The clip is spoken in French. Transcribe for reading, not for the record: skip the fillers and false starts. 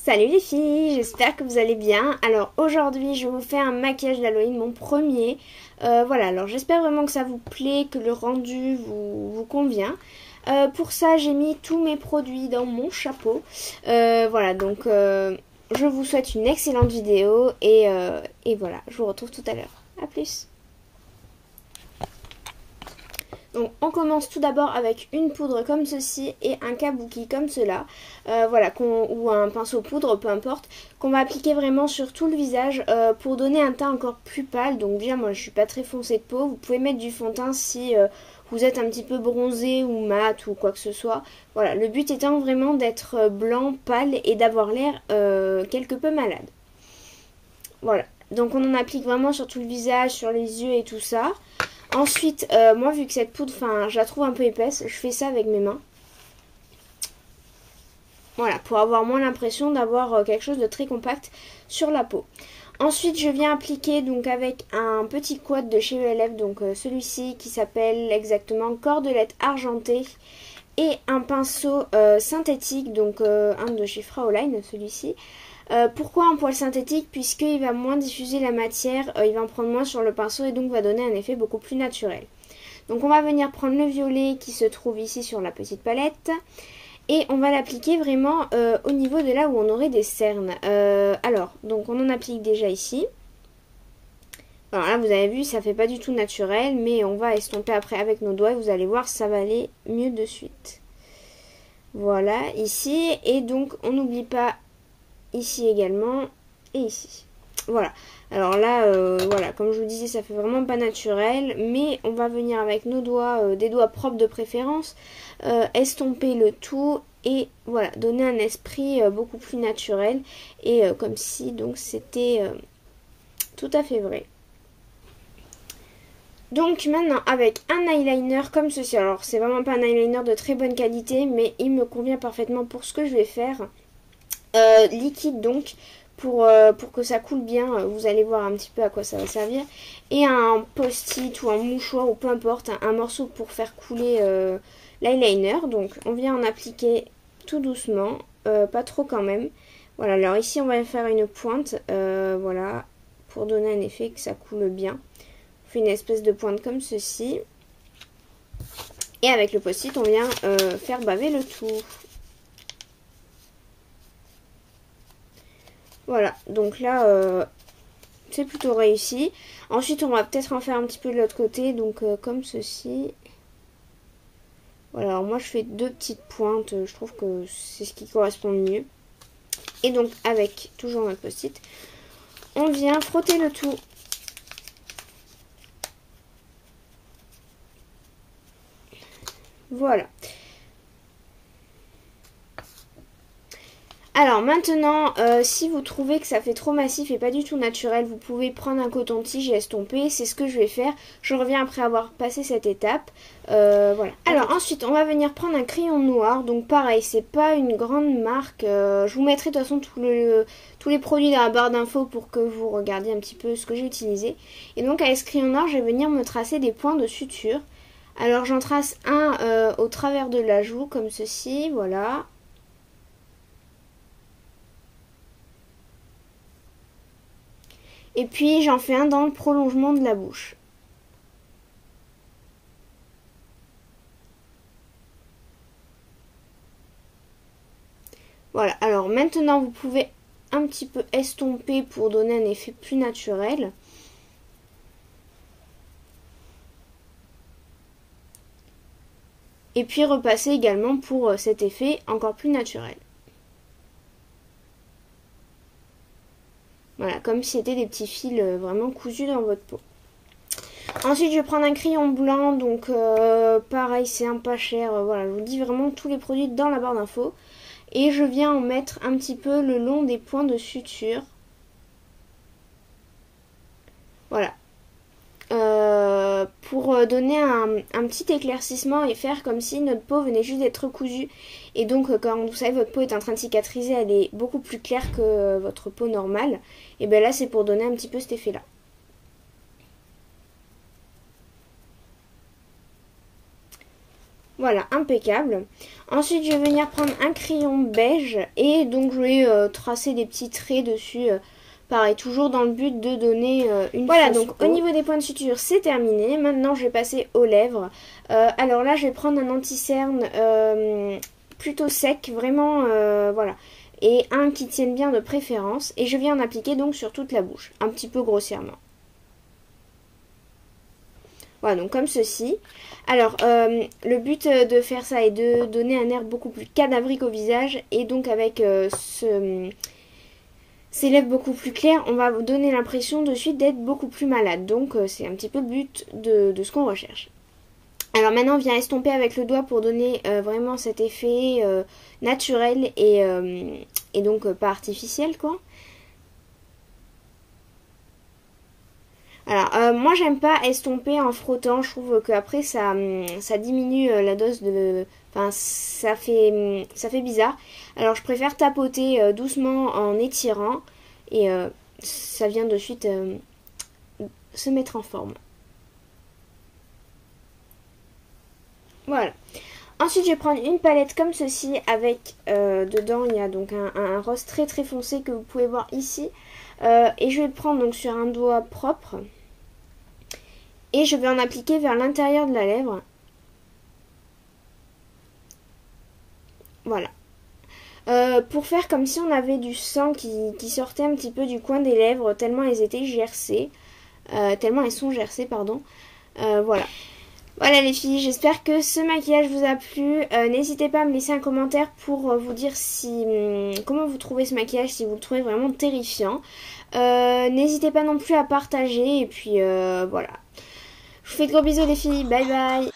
Salut les filles, j'espère que vous allez bien. Alors aujourd'hui je vous fais un maquillage d'Halloween, mon premier. Voilà, alors j'espère vraiment que ça vous plaît, que le rendu vous convient. Pour ça j'ai mis tous mes produits dans mon chapeau. Voilà, donc je vous souhaite une excellente vidéo et voilà, je vous retrouve tout à l'heure. A plus. Donc on commence tout d'abord avec une poudre comme ceci et un kabuki comme cela, voilà, ou un pinceau poudre, peu importe, qu'on va appliquer vraiment sur tout le visage pour donner un teint encore plus pâle. Donc bien moi je suis pas très foncée de peau, vous pouvez mettre du fond de teint si vous êtes un petit peu bronzé ou mat ou quoi que ce soit. Voilà, le but étant vraiment d'être blanc, pâle et d'avoir l'air quelque peu malade. Voilà, donc on en applique vraiment sur tout le visage, sur les yeux et tout ça. Ensuite, moi vu que cette poudre, je la trouve un peu épaisse, je fais ça avec mes mains. Voilà, pour avoir moins l'impression d'avoir quelque chose de très compact sur la peau. Ensuite, je viens appliquer donc avec un petit quad de chez ELF, donc celui-ci qui s'appelle exactement Cordelette Argentée. Et un pinceau synthétique, donc un de chez Fraulein, celui-ci. Pourquoi un poil synthétique? Puisqu'il va moins diffuser la matière, il va en prendre moins sur le pinceau et donc va donner un effet beaucoup plus naturel. Donc on va venir prendre le violet qui se trouve ici sur la petite palette et on va l'appliquer vraiment au niveau de là où on aurait des cernes. Alors, donc on en applique déjà ici. Alors là vous avez vu, ça fait pas du tout naturel, mais on va estomper après avec nos doigts et vous allez voir, ça va aller mieux de suite. Voilà, ici, et donc on n'oublie pas ici également et ici. Voilà, alors là voilà, comme je vous disais, ça fait vraiment pas naturel, mais on va venir avec nos doigts, des doigts propres de préférence, estomper le tout et voilà, donner un esprit beaucoup plus naturel et comme si donc c'était tout à fait vrai. Donc maintenant avec un eyeliner comme ceci, alors c'est vraiment pas un eyeliner de très bonne qualité, mais il me convient parfaitement pour ce que je vais faire. Liquide donc pour que ça coule bien, vous allez voir un petit peu à quoi ça va servir, et un post-it ou un mouchoir ou peu importe, un morceau pour faire couler l'eyeliner. Donc on vient en appliquer tout doucement, pas trop quand même. Voilà, alors ici on va faire une pointe, voilà, pour donner un effet que ça coule bien. On fait une espèce de pointe comme ceci et avec le post-it on vient faire baver le tout. Voilà, donc là, c'est plutôt réussi. Ensuite, on va peut-être en faire un petit peu de l'autre côté, donc comme ceci. Voilà, alors moi je fais deux petites pointes, je trouve que c'est ce qui correspond le mieux. Et donc, avec toujours notre post-it, on vient frotter le tout. Voilà. Alors maintenant, si vous trouvez que ça fait trop massif et pas du tout naturel, vous pouvez prendre un coton-tige et estomper. C'est ce que je vais faire. Je reviens après avoir passé cette étape. Voilà. Alors ensuite, on va venir prendre un crayon noir. Donc pareil, c'est pas une grande marque. Je vous mettrai de toute façon tous les produits dans la barre d'infos pour que vous regardiez un petit peu ce que j'ai utilisé. Et donc avec ce crayon noir, je vais venir me tracer des points de suture. Alors j'en trace un au travers de la joue comme ceci, voilà. Et puis j'en fais un dans le prolongement de la bouche. Voilà, alors maintenant vous pouvez un petit peu estomper pour donner un effet plus naturel. Et puis repasser également pour cet effet encore plus naturel. Voilà, comme si c'était des petits fils vraiment cousus dans votre peau. Ensuite, je vais prendre un crayon blanc, donc pareil, c'est un pas cher. Voilà, je vous dis vraiment tous les produits dans la barre d'infos. Et je viens en mettre un petit peu le long des points de suture. Voilà. Pour donner un petit éclaircissement et faire comme si notre peau venait juste d'être cousue. Et donc quand vous savez votre peau est en train de cicatriser, elle est beaucoup plus claire que votre peau normale. Et bien là c'est pour donner un petit peu cet effet là. Voilà, impeccable. Ensuite, je vais venir prendre un crayon beige et donc je vais tracer des petits traits dessus. Pareil, toujours dans le but de donner une voilà, donc peau. Au niveau des points de suture, c'est terminé. Maintenant, je vais passer aux lèvres. Alors là, je vais prendre un anti-cerne plutôt sec, vraiment, voilà. Et un qui tienne bien de préférence. Et je viens en appliquer donc sur toute la bouche, un petit peu grossièrement. Voilà, donc comme ceci. Alors, le but de faire ça est de donner un air beaucoup plus cadavrique au visage. Et donc avec ces lèvres beaucoup plus claires, on va vous donner l'impression de suite d'être beaucoup plus malade. Donc c'est un petit peu le but de ce qu'on recherche. Alors maintenant, on vient estomper avec le doigt pour donner vraiment cet effet naturel et donc pas artificiel, quoi. Alors, moi j'aime pas estomper en frottant, je trouve qu'après ça diminue la dose de... Enfin, ça fait bizarre. Alors je préfère tapoter doucement en étirant et ça vient de suite se mettre en forme. Voilà. Ensuite, je vais prendre une palette comme ceci avec dedans, il y a donc un rose très très foncé que vous pouvez voir ici. Et je vais le prendre donc sur un doigt propre. Et je vais en appliquer vers l'intérieur de la lèvre. Voilà. Pour faire comme si on avait du sang qui sortait un petit peu du coin des lèvres, tellement elles étaient gercées. Tellement elles sont gercées, pardon. Voilà. Voilà les filles, j'espère que ce maquillage vous a plu. N'hésitez pas à me laisser un commentaire pour vous dire comment vous trouvez ce maquillage, si vous le trouvez vraiment terrifiant. N'hésitez pas non plus à partager et puis voilà. Je vous fais de gros bisous les filles, bye bye.